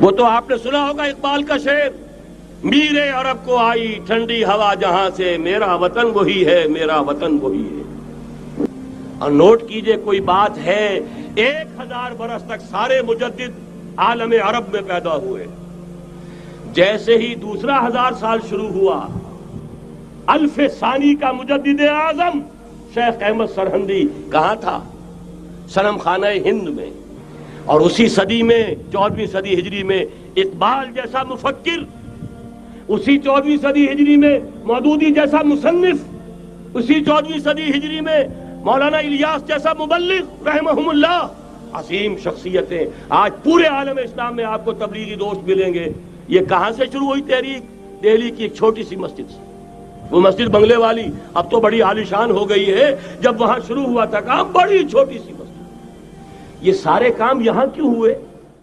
वो तो आपने सुना होगा इकबाल का शेर, मीरे अरब को आई ठंडी हवा जहां से, मेरा वतन वही है, मेरा वतन वही है। और नोट कीजिए, कोई बात है, 1000 बरस तक सारे मुजद्दिद आलम अरब में पैदा हुए। जैसे ही दूसरा 1000 साल शुरू हुआ, अल्फ सानी का मुजद्दिद आजम शेख अहमद सरहंदी कहां था? सनम खाना हिंद में। और उसी सदी में, 14वीं सदी हिजरी में, इकबाल जैसा मुफक्किर, उसी 14वीं सदी हिजरी में मौदूदी जैसा मुसन्निफ, उसी 14वीं सदी हिजरी में मौलाना इलियास जैसा मुबल्लिग रहमहुमुल्लाह, असीम शख्सियतें आज पूरे आलम इस्लाम में आपको तबलीगी दोस्त मिलेंगे। ये कहां से शुरू हुई तहरीक? दिल्ली की एक छोटी सी मस्जिद से। वो मस्जिद बंगले वाली अब तो बड़ी आलिशान हो गई है, जब वहां शुरू हुआ था काम बड़ी छोटी सी मस्जिद। ये सारे काम यहां क्यों हुए?